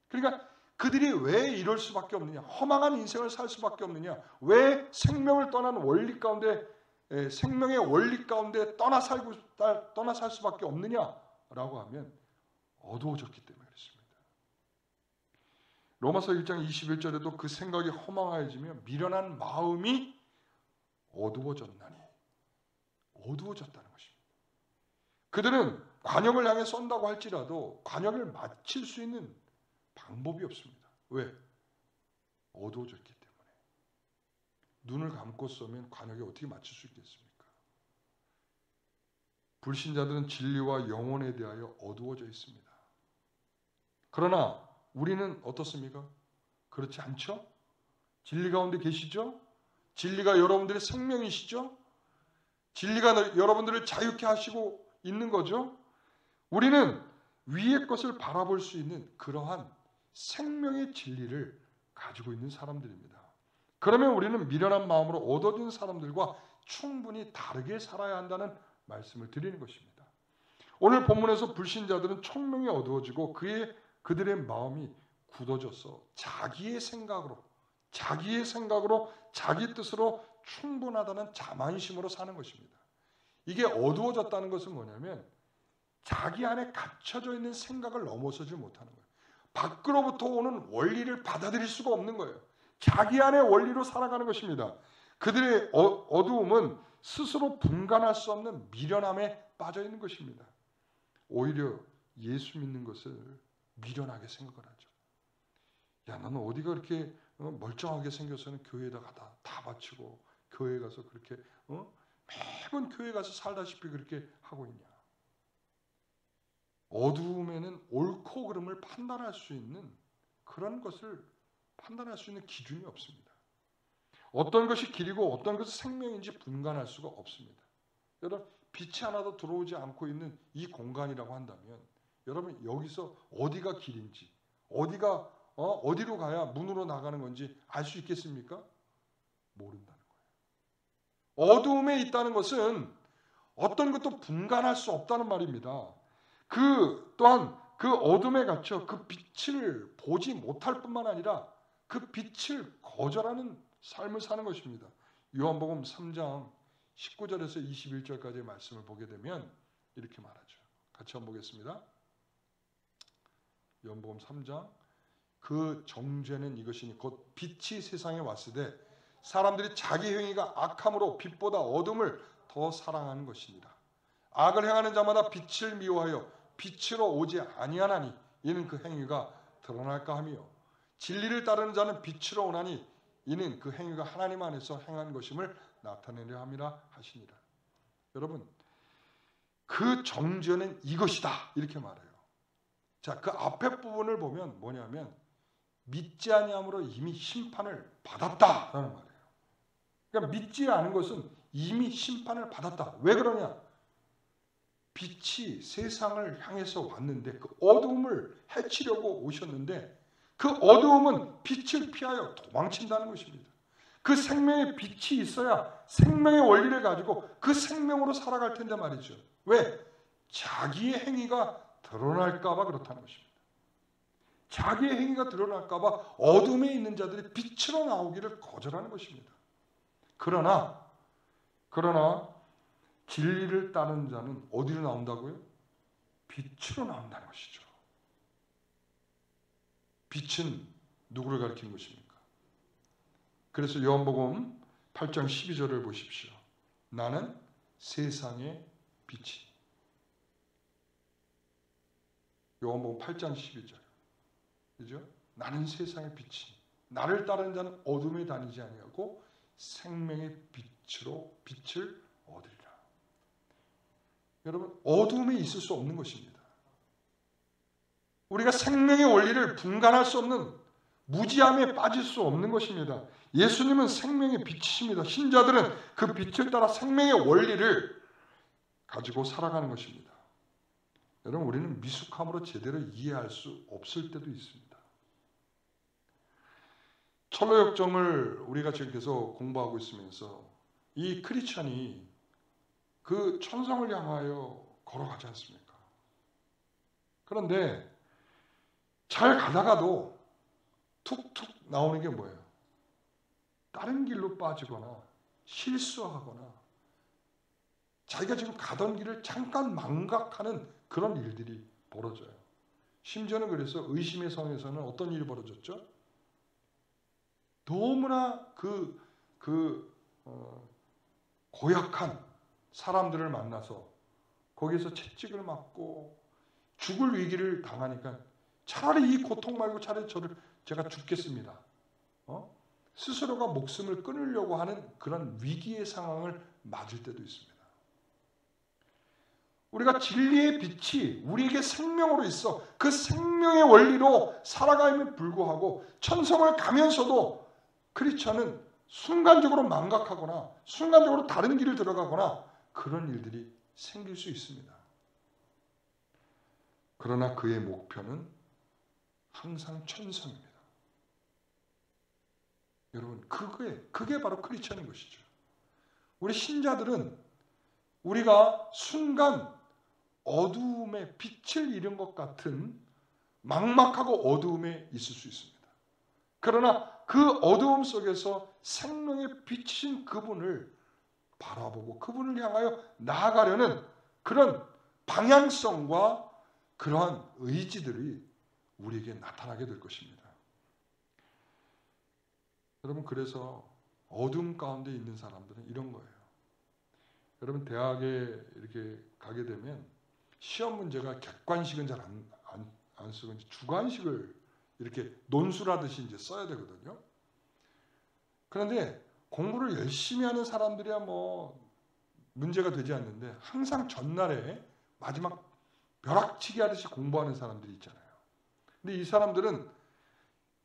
그러니까 그들이 왜 이럴 수밖에 없느냐? 허망한 인생을 살 수밖에 없느냐? 왜 생명을 떠난 원리 가운데 생명의 원리 가운데 떠나 살 수밖에 없느냐라고 하면 어두워졌기 때문에 그렇습니다. 로마서 1장 21절에도 그 생각이 허망해지며 미련한 마음이 어두워졌나니 어두워졌다는 것입니다. 그들은 관역을 향해 쏜다고 할지라도 관역을 맞힐 수 있는 방법이 없습니다. 왜? 어두워졌기 때문에. 눈을 감고 쏘면 관역에 어떻게 맞출 수 있겠습니까? 불신자들은 진리와 영혼에 대하여 어두워져 있습니다. 그러나 우리는 어떻습니까? 그렇지 않죠? 진리 가운데 계시죠? 진리가 여러분들의 생명이시죠? 진리가 여러분들을 자유케 하시고 있는 거죠? 우리는 위의 것을 바라볼 수 있는 그러한 생명의 진리를 가지고 있는 사람들입니다. 그러면 우리는 미련한 마음으로 얻어진 사람들과 충분히 다르게 살아야 한다는 말씀을 드리는 것입니다. 오늘 본문에서 불신자들은 총명이 어두워지고 그들의 마음이 굳어져서 자기의 생각으로 자기 뜻으로 충분하다는 자만심으로 사는 것입니다. 이게 어두워졌다는 것은 뭐냐면 자기 안에 갇혀져 있는 생각을 넘어서지 못하는 거예요. 밖으로부터 오는 원리를 받아들일 수가 없는 거예요. 자기 안의 원리로 살아가는 것입니다. 그들의 어두움은 스스로 분간할 수 없는 미련함에 빠져 있는 것입니다. 오히려 예수 믿는 것을 미련하게 생각을 하죠. 야, 나는 어디가 그렇게 멀쩡하게 생겨서는 교회에다가 다 바치고 교회에 가서 그렇게 매번 교회 가서 살다시피 그렇게 하고 있냐. 어두움에는 옳고 그름을 판단할 수 있는 그런 것을 판단할 수 있는 기준이 없습니다. 어떤 것이 길이고 어떤 것이 생명인지 분간할 수가 없습니다. 여러분, 빛이 하나도 들어오지 않고 있는 이 공간이라고 한다면 여러분 여기서 어디가 길인지 어디로 가야 문으로 나가는 건지 알 수 있겠습니까? 모른다는 거예요. 어두움에 있다는 것은 어떤 것도 분간할 수 없다는 말입니다. 또한 그 어둠에 갇혀 그 빛을 보지 못할 뿐만 아니라 그 빛을 거절하는 삶을 사는 것입니다. 요한복음 3장 19절에서 21절까지의 말씀을 보게 되면 이렇게 말하죠. 같이 한번 보겠습니다. 요한복음 3장 그 정죄는 이것이니 곧 빛이 세상에 왔을 때 사람들이 자기 행위가 악함으로 빛보다 어둠을 더 사랑하는 것입니다. 악을 행하는 자마다 빛을 미워하여 빛으로 오지 아니하나니 이는 그 행위가 드러날까 하며 진리를 따르는 자는 빛으로 오나니 이는 그 행위가 하나님 안에서 행한 것임을 나타내려 함이라 하시니라. 여러분, 그 정죄는 이것이다 이렇게 말해요. 자, 그 앞에 부분을 보면 뭐냐면 믿지 아니함으로 이미 심판을 받았다라는 말이에요. 그러니까 믿지 않은 것은 이미 심판을 받았다. 왜 그러냐? 빛이 세상을 향해서 왔는데 그 어두움을 해치려고 오셨는데 그 어두움은 빛을 피하여 도망친다는 것입니다. 그 생명의 빛이 있어야 생명의 원리를 가지고 그 생명으로 살아갈 텐데 말이죠. 왜? 자기의 행위가 드러날까 봐 그렇다는 것입니다. 자기의 행위가 드러날까 봐 어둠에 있는 자들이 빛으로 나오기를 거절하는 것입니다. 그러나 진리를 따르는 자는 어디로 나온다고요? 빛으로 나온다는 것이죠. 빛은 누구를 가리키는 것입니까? 그래서 요한복음 8장 12절을 보십시오. 나는 세상의 빛이. 요한복음 8장 12절. 그죠? 나는 세상의 빛이. 나를 따르는 자는 어둠에 다니지 아니하고 생명의 빛으로 빛을 얻으리라. 여러분, 어둠에 있을 수 없는 것입니다. 우리가 생명의 원리를 분간할 수 없는 무지함에 빠질 수 없는 것입니다. 예수님은 생명의 빛이십니다. 신자들은 그 빛을 따라 생명의 원리를 가지고 살아가는 것입니다. 여러분, 우리는 미숙함으로 제대로 이해할 수 없을 때도 있습니다. 철로역정을 우리가 지금 계속 공부하고 있으면서 이 크리스천이 그 천성을 향하여 걸어가지 않습니까? 그런데 잘 가다가도 툭툭 나오는 게 뭐예요? 다른 길로 빠지거나 실수하거나 자기가 지금 가던 길을 잠깐 망각하는 그런 일들이 벌어져요. 심지어는 그래서 의심의 성에서는 어떤 일이 벌어졌죠? 너무나 고약한 사람들을 만나서 거기에서 채찍을 맞고 죽을 위기를 당하니까 차라리 이 고통 말고 차라리 제가 죽겠습니다. 스스로가 목숨을 끊으려고 하는 그런 위기의 상황을 맞을 때도 있습니다. 우리가 진리의 빛이 우리에게 생명으로 있어 그 생명의 원리로 살아감에 불구하고 천성을 가면서도 크리스천은 순간적으로 망각하거나 순간적으로 다른 길을 들어가거나 그런 일들이 생길 수 있습니다. 그러나 그의 목표는 항상 천성입니다. 여러분, 그게 바로 크리스천인 것이죠. 우리 신자들은 우리가 순간 어두움에 빛을 잃은 것 같은 막막하고 어두움에 있을 수 있습니다. 그러나 그 어두움 속에서 생명의 빛이신 그분을 바라보고 그분을 향하여 나아가려는 그런 방향성과 그러한 의지들이 우리에게 나타나게 될 것입니다. 여러분, 그래서 어둠 가운데 있는 사람들은 이런 거예요. 여러분, 대학에 이렇게 가게 되면 시험 문제가 객관식은 잘 안 쓰고 이제 주관식을 이렇게 논술하듯이 이제 써야 되거든요. 그런데 공부를 열심히 하는 사람들이야 뭐 문제가 되지 않는데 항상 전날에 마지막 벼락치기 하듯이 공부하는 사람들이 있잖아요. 근데 이 사람들은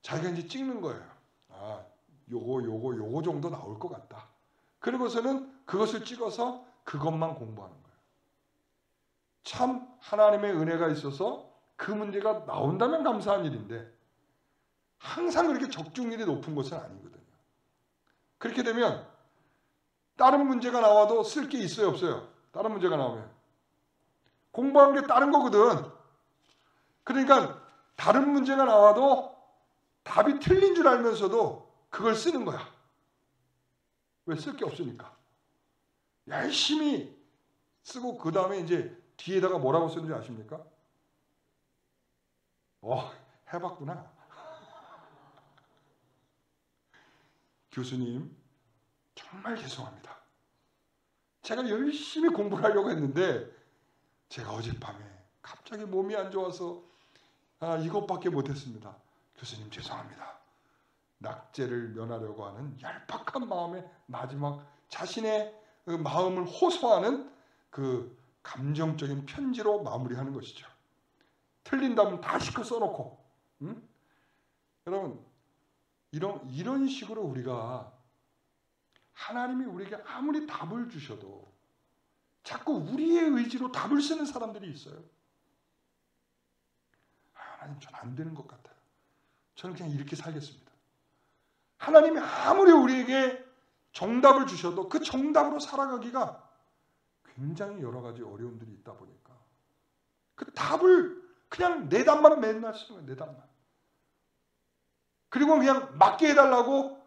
자기가 이제 찍는 거예요. 아, 요거 정도 나올 것 같다. 그리고서는 그것을 찍어서 그것만 공부하는 거예요. 참 하나님의 은혜가 있어서 그 문제가 나온다면 감사한 일인데 항상 그렇게 적중률이 높은 것은 아니거든요. 그렇게 되면 다른 문제가 나와도 쓸 게 있어요, 없어요? 다른 문제가 나오면 공부한 게 다른 거거든. 그러니까 다른 문제가 나와도 답이 틀린 줄 알면서도 그걸 쓰는 거야. 왜? 쓸 게 없으니까. 열심히 쓰고 그 다음에 이제 뒤에다가 뭐라고 쓰는지 아십니까? 해봤구나. 교수님 정말 죄송합니다. 제가 열심히 공부를 하려고 했는데 제가 어젯밤에 갑자기 몸이 안 좋아서 이것밖에 못했습니다. 교수님 죄송합니다. 낙제를 면하려고 하는 얄팍한 마음에 마지막 자신의 그 마음을 호소하는 그 감정적인 편지로 마무리하는 것이죠. 틀린다면 다 시커 써놓고, 응? 여러분 이런 식으로 우리가 하나님이 우리에게 아무리 답을 주셔도 자꾸 우리의 의지로 답을 쓰는 사람들이 있어요. 하나님 전 안 되는 것 같아요. 저는 그냥 이렇게 살겠습니다. 하나님이 아무리 우리에게 정답을 주셔도 그 정답으로 살아가기가 굉장히 여러 가지 어려움들이 있다 보니까 그 답을 그냥 내 답만 맨날 쓰는 거예요. 내 답만. 그리고 그냥 맞게 해달라고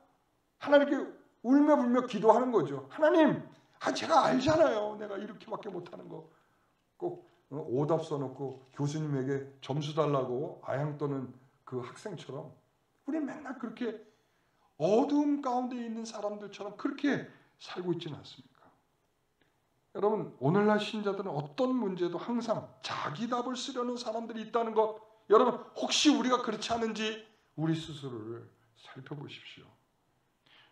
하나님께 울며불며 기도하는 거죠. 하나님, 제가 알잖아요. 내가 이렇게밖에 못하는 거. 꼭 오답 써놓고 교수님에게 점수 달라고 아양 떠는 그 학생처럼 우리 맨날 그렇게 어두움 가운데 있는 사람들처럼 그렇게 살고 있지는 않습니까? 여러분, 오늘날 신자들은 어떤 문제도 항상 자기 답을 쓰려는 사람들이 있다는 것, 여러분 혹시 우리가 그렇지 않은지 우리 스스로를 살펴보십시오.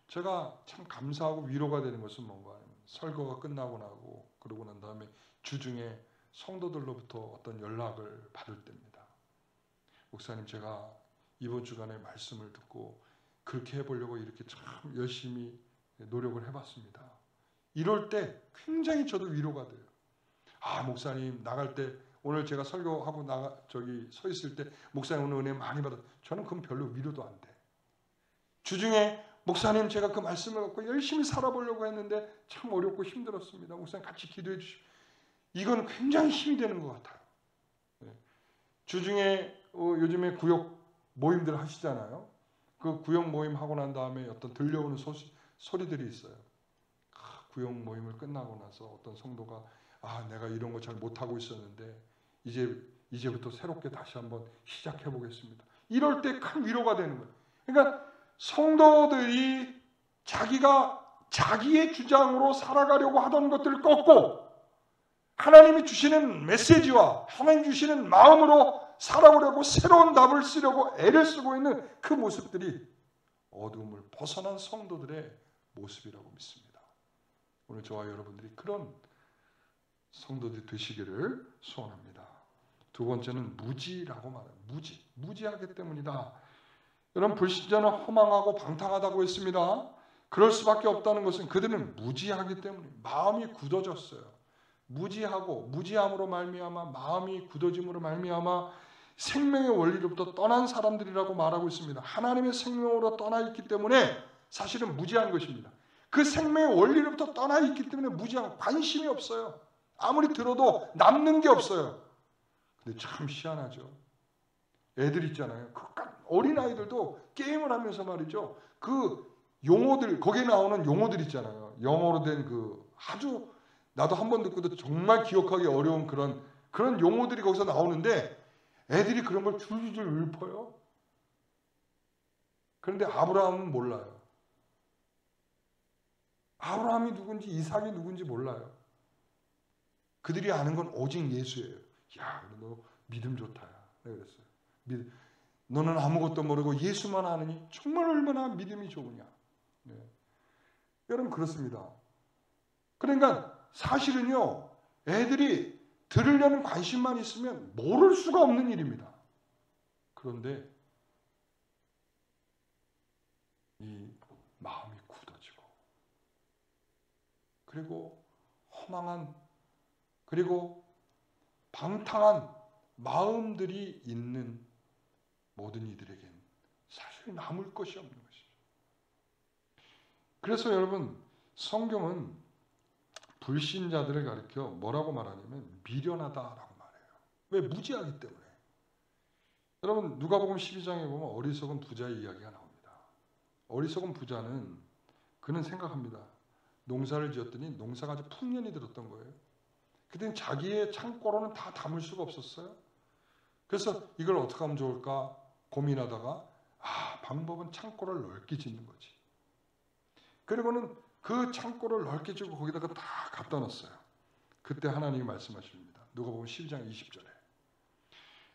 제가 참 감사하고 위로가 되는 것은 뭔가 하면 설교가 끝나고 나고 그러고 난 다음에 주중에 성도들로부터 어떤 연락을 받을 때입니다. 목사님, 제가 이번 주간에 말씀을 듣고 그렇게 해보려고 이렇게 참 열심히 노력을 해봤습니다. 이럴 때 굉장히 저도 위로가 돼요. 목사님 나갈 때 오늘 제가 설교하고 서 있을 때 목사님 오늘 은혜 많이 받았. 저는 그건 별로 위로도 안 돼. 주중에 목사님 제가 그 말씀을 갖고 열심히 살아보려고 했는데 참 어렵고 힘들었습니다. 목사님 같이 기도해 주십시오. 이건 굉장히 힘이 되는 것 같아요. 주중에 요즘에 구역 모임들 하시잖아요. 그 구역 모임 하고 난 다음에 어떤 들려오는 소리들이 있어요. 구역 모임을 끝나고 나서 어떤 성도가 내가 이런 거 잘 못하고 있었는데 이제부터 새롭게 다시 한번 시작해 보겠습니다. 이럴 때 큰 위로가 되는 거예요. 그러니까 성도들이 자기가 자기의 주장으로 살아가려고 하던 것들을 꺾고 하나님이 주시는 메시지와 하나님 주시는 마음으로 살아오려고 새로운 답을 쓰려고 애를 쓰고 있는 그 모습들이 어두움을 벗어난 성도들의 모습이라고 믿습니다. 오늘 저와 여러분들이 그런 성도들이 되시기를 소원합니다. 두 번째는 무지라고 말해요. 무지하기 때문이다. 여러분, 불신자는 허망하고 방탕하다고 했습니다. 그럴 수밖에 없다는 것은 그들은 무지하기 때문에 마음이 굳어졌어요. 무지함으로 말미암아 마음이 굳어짐으로 말미암아 생명의 원리로부터 떠난 사람들이라고 말하고 있습니다. 하나님의 생명으로 떠나 있기 때문에 사실은 무지한 것입니다. 그 생명의 원리로부터 떠나 있기 때문에 무지한, 관심이 없어요. 아무리 들어도 남는 게 없어요. 근데 참 희한하죠. 애들 있잖아요. 어린아이들도 게임을 하면서 말이죠. 그 용어들, 거기에 나오는 용어들 있잖아요. 영어로 된 아주 나도 한 번 듣고도 정말 기억하기 어려운 그런 용어들이 거기서 나오는데 애들이 그런 걸 줄줄 읊어요. 그런데 아브라함은 몰라요. 아브라함이 누군지 이삭이 누군지 몰라요. 그들이 아는 건 오직 예수예요. 야, 너 믿음 좋다. 내가 그랬어요. 너는 아무것도 모르고 예수만 아느니 정말 얼마나 믿음이 좋으냐. 네. 여러분 그렇습니다. 그러니까 사실은요, 애들이 들으려는 관심만 있으면 모를 수가 없는 일입니다. 그런데 이 마음이 굳어지고 그리고 허망한 그리고 방탕한 마음들이 있는 모든 이들에겐 사실 남을 것이 없는 것이죠. 그래서 여러분 성경은 불신자들을 가리켜 뭐라고 말하냐면 미련하다라고 말해요. 왜? 무지하기 때문에. 여러분 누가복음 12장에 보면 어리석은 부자의 이야기가 나옵니다. 어리석은 부자는 그는 생각합니다. 농사를 지었더니 농사가 아주 풍년이 들었던 거예요. 그때는 자기의 창고로는 다 담을 수가 없었어요. 그래서 이걸 어떻게 하면 좋을까 고민하다가 방법은 창고를 넓게 짓는 거지. 그리고는 그 창고를 넓게 주고 거기다가 다 갖다 놨어요. 그때 하나님이 말씀하십니다. 누가복음 12장 20절에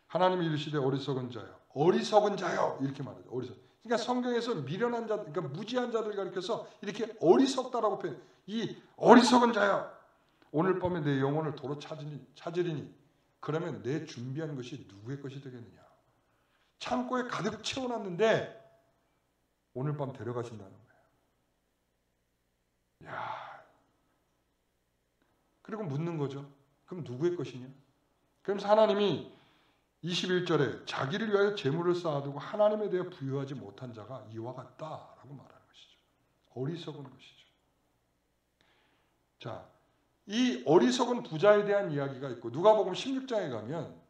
하나님이 이르시되 어리석은 자여, 어리석은 자여 이렇게 말하죠. 어리석. 그러니까 성경에서 미련한 자, 그러니까 무지한 자들 가리켜서 이렇게 어리석다라고 표현. 이 어리석은 자여, 오늘 밤에 내 영혼을 도로 찾으리니 그러면 내 준비한 것이 누구의 것이 되겠느냐? 창고에 가득 채워놨는데 오늘 밤 데려가신다는 거예요. 야, 그리고 묻는 거죠. 그럼 누구의 것이냐? 그러면서 하나님이 21절에 자기를 위하여 재물을 쌓아두고 하나님에 대해 부여하지 못한 자가 이와 같다라고 말하는 것이죠. 어리석은 것이죠. 자, 이 어리석은 부자에 대한 이야기가 있고 누가복음 16장에 가면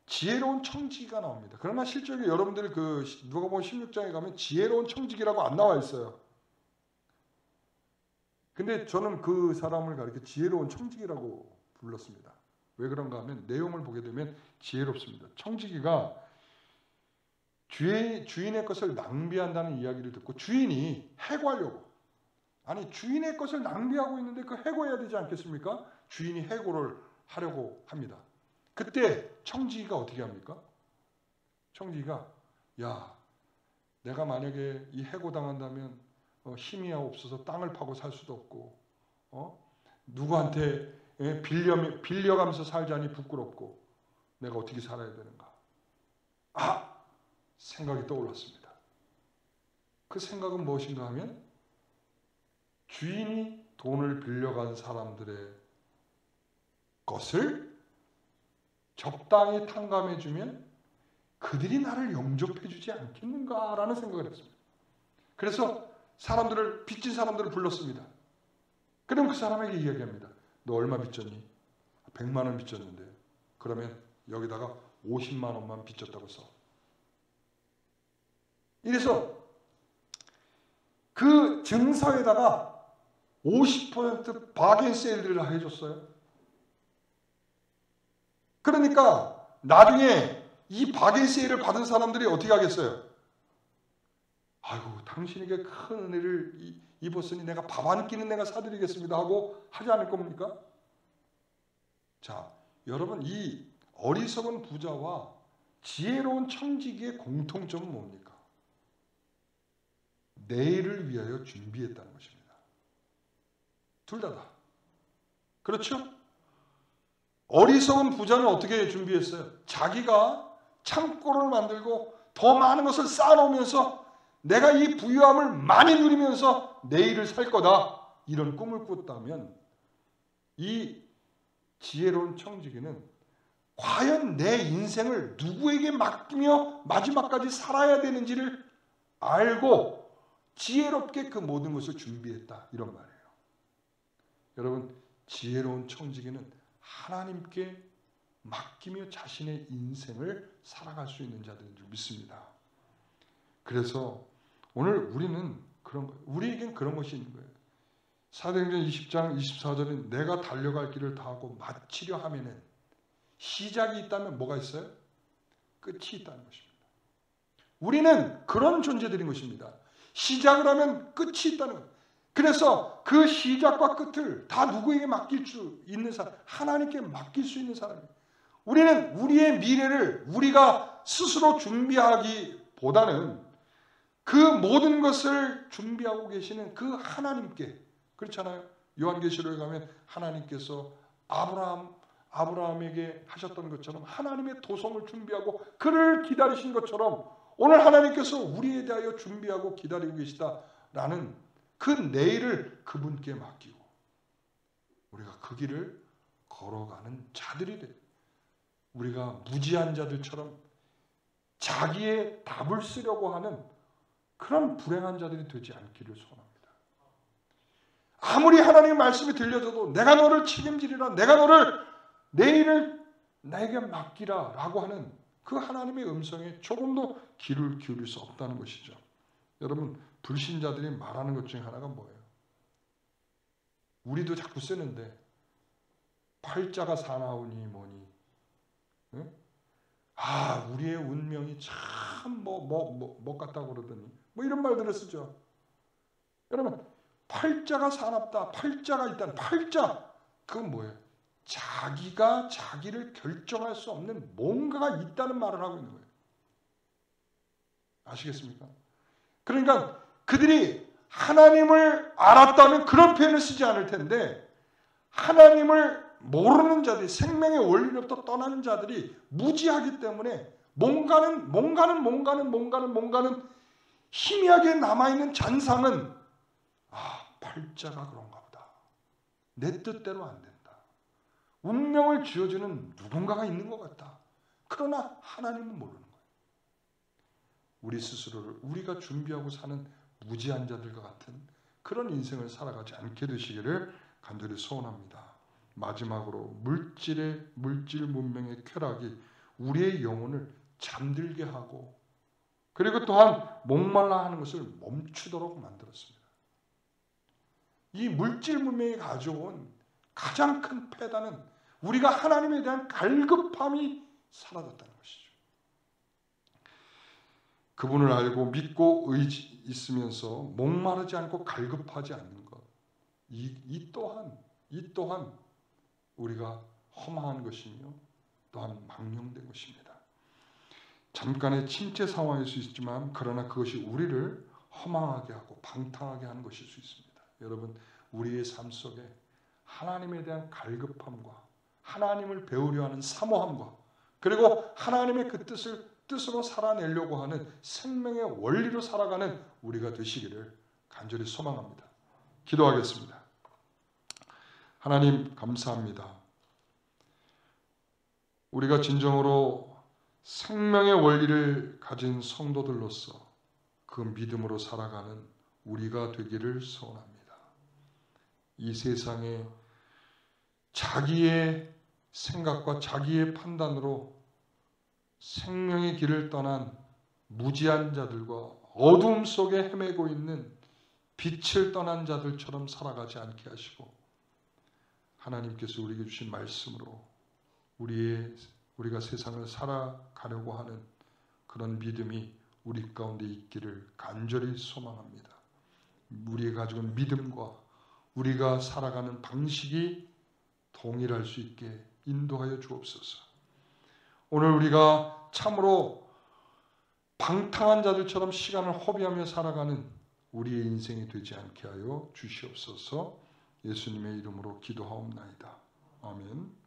지혜로운 청지기가 나옵니다. 그러나 실제로 여러분들 그 누가복음 16장에 가면 지혜로운 청지기라고 안 나와 있어요. 근데 저는 그 사람을 가리켜 지혜로운 청지기라고 불렀습니다. 왜 그런가 하면 내용을 보게 되면 지혜롭습니다. 청지기가 주인의 것을 낭비한다는 이야기를 듣고 주인이 해고하려고, 아니 주인의 것을 낭비하고 있는데 그 해고해야 되지 않겠습니까? 주인이 해고를 하려고 합니다. 그때 청지기가 어떻게 합니까? 청지기가 야, 내가 만약에 이 해고당한다면 힘이 없어서 땅을 파고 살 수도 없고 누구한테 빌려가면서 살자니 부끄럽고 내가 어떻게 살아야 되는가? 생각이 떠올랐습니다. 그 생각은 무엇인가 하면 주인이 돈을 빌려간 사람들의 것을 적당히 탕감해주면 그들이 나를 영접해주지 않겠는가라는 생각을 했습니다. 그래서 빚진 사람들을 불렀습니다. 그럼 그 사람에게 이야기합니다. 너 얼마 빚졌니? 100만 원 빚졌는데 그러면 여기다가 50만 원만 빚졌다고 써. 이래서 그 증서에다가 50% 바겐 세일을 해줬어요. 그러니까 나중에 이 바겐 세일을 받은 사람들이 어떻게 하겠어요? 아이고, 당신에게 큰 은혜를 입었으니 내가 밥 한 끼는 내가 사드리겠습니다 하고 하지 않을 겁니까? 자, 여러분, 이 어리석은 부자와 지혜로운 청지기의 공통점은 뭡니까? 내일을 위하여 준비했다는 것입니다. 둘 다. 그렇죠? 어리석은 부자는 어떻게 준비했어요? 자기가 창고를 만들고 더 많은 것을 쌓아놓으면서 내가 이 부유함을 많이 누리면서 내일을 살 거다, 이런 꿈을 꿨다면 이 지혜로운 청지기는 과연 내 인생을 누구에게 맡기며 마지막까지 살아야 되는지를 알고 지혜롭게 그 모든 것을 준비했다, 이런 말이에요. 여러분, 지혜로운 청지기는 하나님께 맡기며 자신의 인생을 살아갈 수 있는 자들인 줄 믿습니다. 그래서 오늘 우리에겐 그런 것이 있는 거예요. 사도행전 20장 24절은 내가 달려갈 길을 다하고 마치려 하면은 시작이 있다면 뭐가 있어요? 끝이 있다는 것입니다. 우리는 그런 존재들인 것입니다. 시작을 하면 끝이 있다는 것. 그래서 그 시작과 끝을 다 누구에게 맡길 수 있는 사람, 하나님께 맡길 수 있는 사람이에요. 우리는 우리의 미래를 우리가 스스로 준비하기보다는 그 모든 것을 준비하고 계시는 그 하나님께, 그렇잖아요. 요한계시록에 가면 하나님께서 아브라함에게 하셨던 것처럼 하나님의 도성을 준비하고 그를 기다리신 것처럼 오늘 하나님께서 우리에 대하여 준비하고 기다리고 계시다라는 그 내일을 그분께 맡기고 우리가 그 길을 걸어가는 자들이 돼. 우리가 무지한 자들처럼 자기의 답을 쓰려고 하는 그런 불행한 자들이 되지 않기를 소원합니다. 아무리 하나님의 말씀이 들려줘도 내가 너를 책임지리라, 내가 너를 내일을 나에게 맡기라 라고 하는 그 하나님의 음성에 조금도 귀를 기울일 수 없다는 것이죠. 여러분, 불신자들이 말하는 것 중에 하나가 뭐예요? 우리도 자꾸 쓰는데 팔자가 사나우니 뭐니, 응? 우리의 운명이 참 뭐 같다고 그러더니 뭐 이런 말들을 쓰죠. 여러분, 팔자가 사납다, 팔자가 있다. 팔자, 그건 뭐예요? 자기가 자기를 결정할 수 없는 뭔가가 있다는 말을 하고 있는 거예요. 아시겠습니까? 그러니까 그들이 하나님을 알았다면 그런 표현을 쓰지 않을 텐데, 하나님을 모르는 자들이, 생명의 원리로부터 떠난 자들이 무지하기 때문에 뭔가는 희미하게 남아있는 잔상은, 팔자가 그런가 보다. 내 뜻대로 안 된다. 운명을 쥐어주는 누군가가 있는 것 같다. 그러나 하나님은 모르는 거예요. 우리 스스로를 우리가 준비하고 사는 무지한 자들과 같은 그런 인생을 살아가지 않게 되시기를 간절히 소원합니다. 마지막으로 물질 문명의 쾌락이 우리의 영혼을 잠들게 하고, 그리고 또한 목말라 하는 것을 멈추도록 만들었습니다. 이 물질 문명이 가져온 가장 큰 패단은 우리가 하나님에 대한 갈급함이 사라졌다는 것이죠. 그분을 알고 믿고 있으면서 목마르지 않고 갈급하지 않는 것, 이 또한 우리가 허망한 것이며 또한 망령된 것입니다. 잠깐의 침체 상황일 수 있지만, 그러나 그것이 우리를 허망하게 하고 방탕하게 하는 것일 수 있습니다. 여러분, 우리의 삶 속에 하나님에 대한 갈급함과 하나님을 배우려 하는 사모함과, 그리고 하나님의 그 뜻으로 살아내려고 하는 생명의 원리로 살아가는 우리가 되시기를 간절히 소망합니다. 기도하겠습니다. 하나님, 감사합니다. 우리가 진정으로 생명의 원리를 가진 성도들로서 그 믿음으로 살아가는 우리가 되기를 소원합니다. 이 세상에 자기의 생각과 자기의 판단으로 생명의 길을 떠난 무지한 자들과 어둠 속에 헤매고 있는 빛을 떠난 자들처럼 살아가지 않게 하시고, 하나님께서 우리에게 주신 말씀으로 우리가 세상을 살아가려고 하는 그런 믿음이 우리 가운데 있기를 간절히 소망합니다. 우리가 가지고 있는 믿음과 우리가 살아가는 방식이 동일할 수 있게 인도하여 주옵소서. 오늘 우리가 참으로 방탕한 자들처럼 시간을 허비하며 살아가는 우리의 인생이 되지 않게 하여 주시옵소서. 예수님의 이름으로 기도하옵나이다. 아멘.